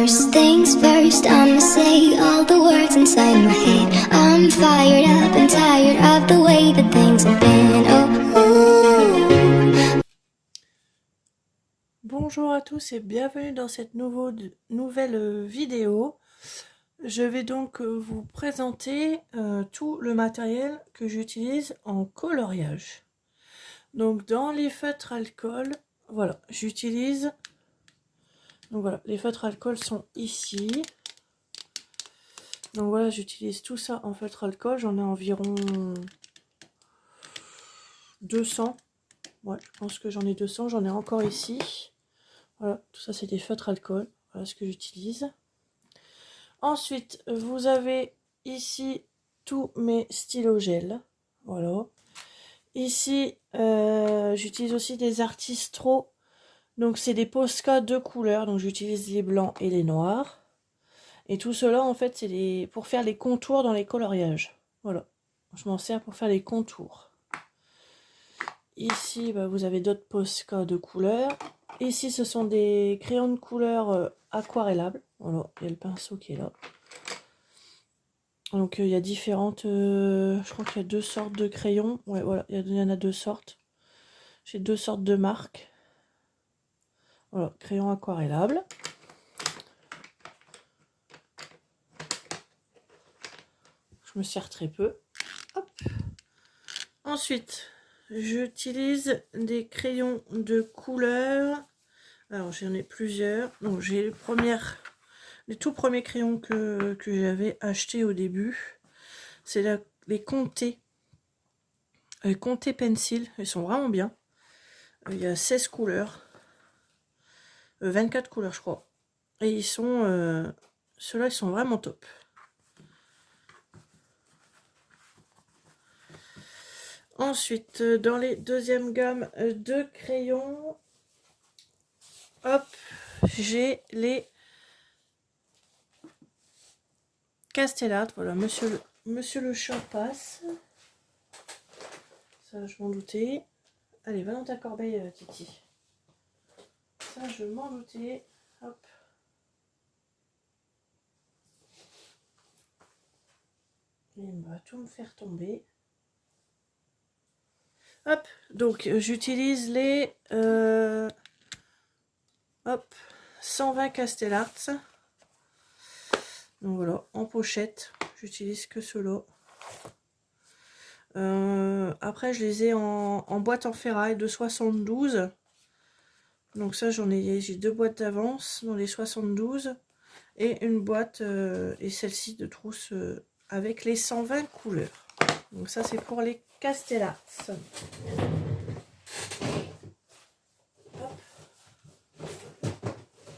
First things first, I'ma say all the words inside my head. I'm fired up and tired of the way that things have been. Oh. Bonjour à tous et bienvenue dans cette nouvelle vidéo. Je vais donc vous présenter tout le matériel que j'utilise en coloriage. Donc dans les feutres alcool, voilà, j'utilise... Donc voilà, les feutres alcool sont ici. Donc voilà, j'utilise tout ça en feutre alcool. J'en ai environ 200. Ouais, je pense que j'en ai 200. J'en ai encore ici. Voilà, tout ça c'est des feutres alcool. Voilà ce que j'utilise. Ensuite, vous avez ici tous mes stylos gel. Voilà. Ici, j'utilise aussi des Artistro. Donc c'est des Posca de couleurs. Donc j'utilise les blancs et les noirs. Et tout cela, en fait, c'est pour faire les contours dans les coloriages. Voilà. Je m'en sers pour faire les contours. Ici, bah, vous avez d'autres Posca de couleurs. Ici, ce sont des crayons de couleur aquarellables. Voilà, il y a le pinceau qui est là. Donc, il y a différentes... je crois qu'il y a 2 sortes de crayons. Ouais, voilà, il y en a 2 sortes. J'ai 2 sortes de marques. Voilà, crayon aquarellable. Je me sers très peu. Hop. Ensuite, j'utilise des crayons de couleur. Alors, j'en ai plusieurs. Donc, j'ai les tout premiers crayons que j'avais achetés au début. C'est les Conté. Les Conté Pencil. Ils sont vraiment bien. Il y a 16 couleurs. 24 couleurs, je crois. Et ils sont... ceux-là, ils sont vraiment top. Ensuite, dans les deuxièmes gammes de crayons, hop, j'ai les Castellart. Voilà, Monsieur le Champasse. Ça, je m'en doutais. Allez, va dans ta corbeille, Titi. Ça, je m'en doutais. Hop. Il va tout me faire tomber. Hop, donc j'utilise les 120 Castellart. Donc voilà, en pochette, j'utilise que ceux-là. Après, je les ai en boîte en ferraille de 72. Donc ça, j'ai 2 boîtes d'avance dans les 72. Et une boîte, et celle-ci de trousse avec les 120 couleurs. Donc ça, c'est pour les Castellart.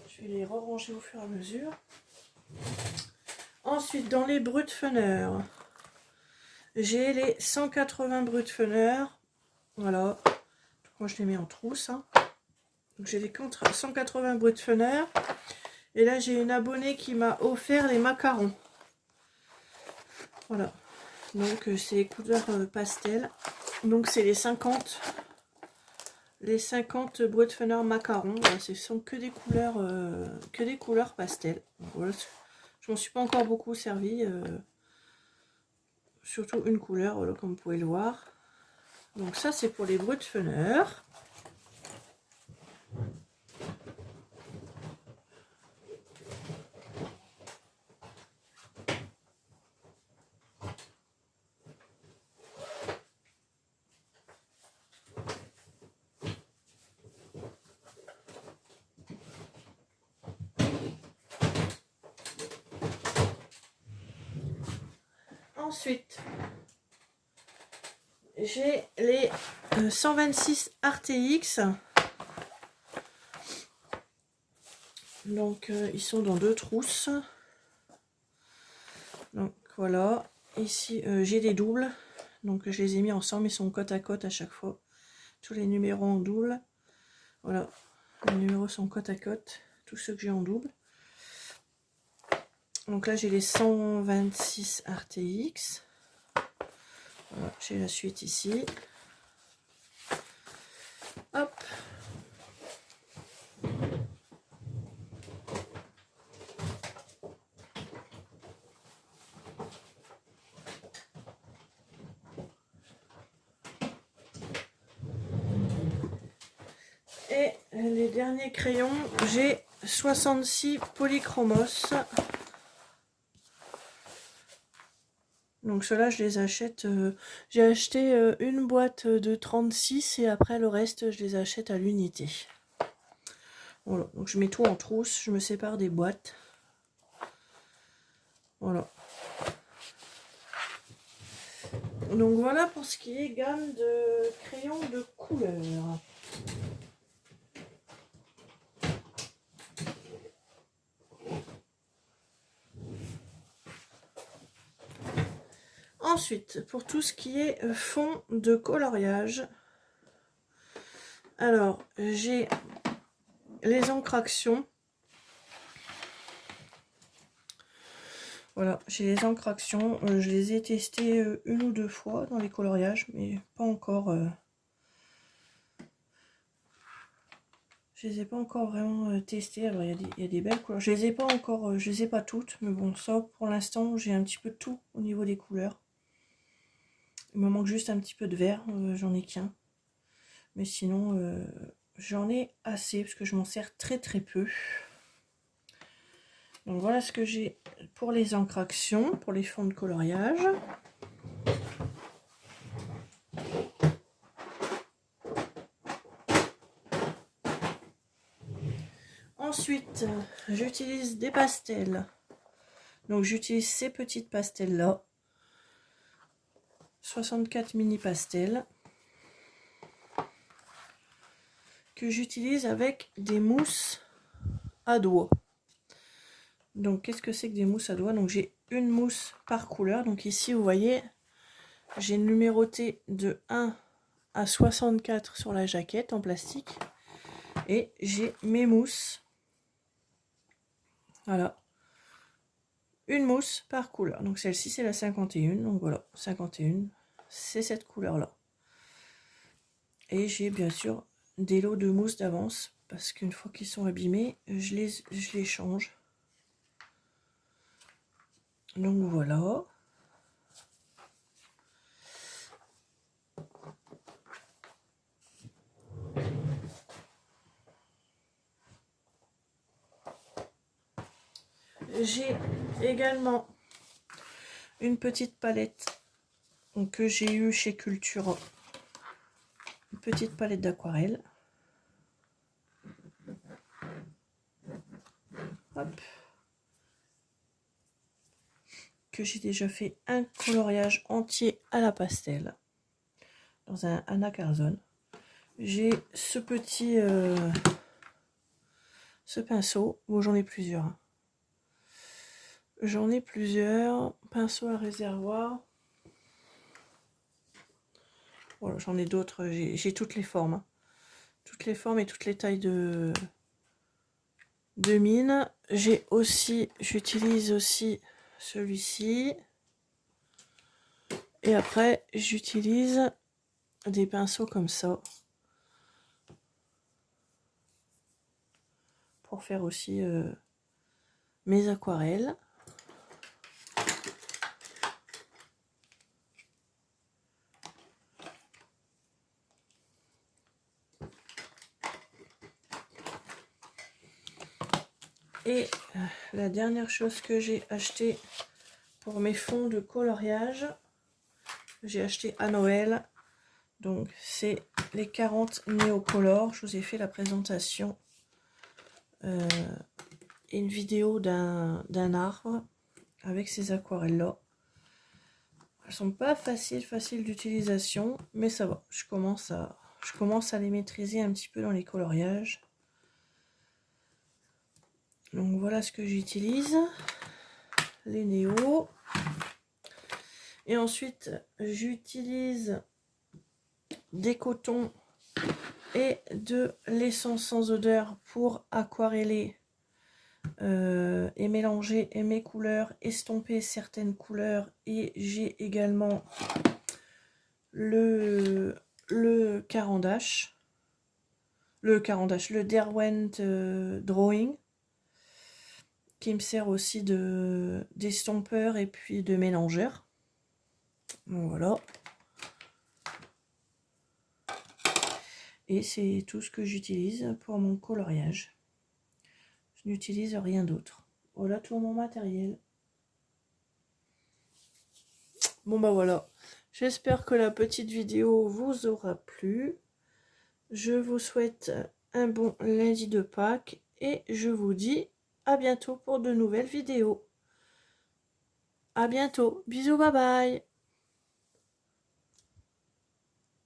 Je vais les ranger au fur et à mesure. Ensuite, dans les Brutfener, j'ai les 180 Brutfener. Voilà. Moi, je les mets en trousse. Hein. Donc, j'ai les 180 Brutfener. Et là, j'ai une abonnée qui m'a offert les macarons. Voilà. Donc, c'est les couleurs pastel. Donc, c'est les 50 Brutfener macarons. Voilà, ce sont que des couleurs pastel. Donc, voilà. Je m'en suis pas encore beaucoup servi. Surtout une couleur, voilà, comme vous pouvez le voir. Donc ça, c'est pour les Brutfener. Ensuite, j'ai les 126 RTX. Donc, ils sont dans 2 trousses. Donc, voilà. Ici, j'ai des doubles. Donc, je les ai mis ensemble. Ils sont côte à côte à chaque fois. Tous les numéros en double. Voilà. Les numéros sont côte à côte. Tous ceux que j'ai en double. Donc là, j'ai les 126 RTX. Voilà, j'ai la suite ici. Hop. les derniers crayons, j'ai 66 polychromos. Donc ceux-là, je les achète. J'ai acheté une boîte de 36 et après le reste, je les achète à l'unité. Voilà, donc je mets tout en trousse, je me sépare des boîtes. Voilà. Donc voilà pour ce qui est gamme de crayons de couleur. Ensuite, pour tout ce qui est fond de coloriage, alors j'ai les encres-actions. Voilà, j'ai les encres-actions. Je les ai testés une ou deux fois dans les coloriages, mais pas encore. Je les ai pas encore vraiment testés. Alors il y a des belles couleurs. Je les ai pas encore, je les ai pas toutes, mais bon, ça pour l'instant j'ai un petit peu de tout au niveau des couleurs. Il me manque juste un petit peu de vert, j'en ai qu'un. Mais sinon, j'en ai assez parce que je m'en sers très peu. Donc voilà ce que j'ai pour les encres-actions, pour les fonds de coloriage. Ensuite, j'utilise des pastels. Donc j'utilise ces petites pastels là. 64 mini pastels. Que j'utilise avec des mousses à doigts. Donc qu'est-ce que c'est que des mousses à doigts? Donc j'ai une mousse par couleur. Donc ici vous voyez, j'ai numéroté de 1 à 64 sur la jaquette en plastique. Et j'ai mes mousses. Voilà. Une mousse par couleur. Donc celle-ci c'est la 51. Donc voilà, 51. C'est cette couleur là. Et j'ai bien sûr des lots de mousse d'avance. Parce qu'une fois qu'ils sont abîmés, je les change. Donc voilà. J'ai également une petite palette que j'ai eue chez Cultura. Une petite palette d'aquarelle. Hop. Que j'ai déjà fait un coloriage entier à la pastel. Dans un anacarzone. J'ai ce petit ce pinceau. Bon, j'en ai plusieurs. J'en ai plusieurs. Pinceau à réservoir. Voilà, j'en ai d'autres. J'ai toutes les formes. Toutes les formes et toutes les tailles de mine. J'utilise aussi celui-ci. Et après, j'utilise des pinceaux comme ça. Pour faire aussi mes aquarelles. Et la dernière chose que j'ai acheté pour mes fonds de coloriage, j'ai acheté à Noël. Donc c'est les 40 Néocolor. Je vous ai fait la présentation et une vidéo d'un arbre avec ces aquarelles là. Elles sont pas faciles d'utilisation, mais ça va. Je commence à les maîtriser un petit peu dans les coloriages. Donc voilà ce que j'utilise, les Néo. Et ensuite j'utilise des cotons et de l'essence sans odeur pour aquareller et mélanger mes couleurs, estomper certaines couleurs. Et j'ai également le Caran d'Ache, le Derwent Drawing, qui me sert aussi d'estompeur et puis de mélangeur. Donc voilà. Et c'est tout ce que j'utilise pour mon coloriage. Je n'utilise rien d'autre. Voilà tout mon matériel. Bon bah voilà. J'espère que la petite vidéo vous aura plu. Je vous souhaite un bon lundi de Pâques et je vous dis à bientôt pour de nouvelles vidéos. À bientôt. Bisous, bye bye.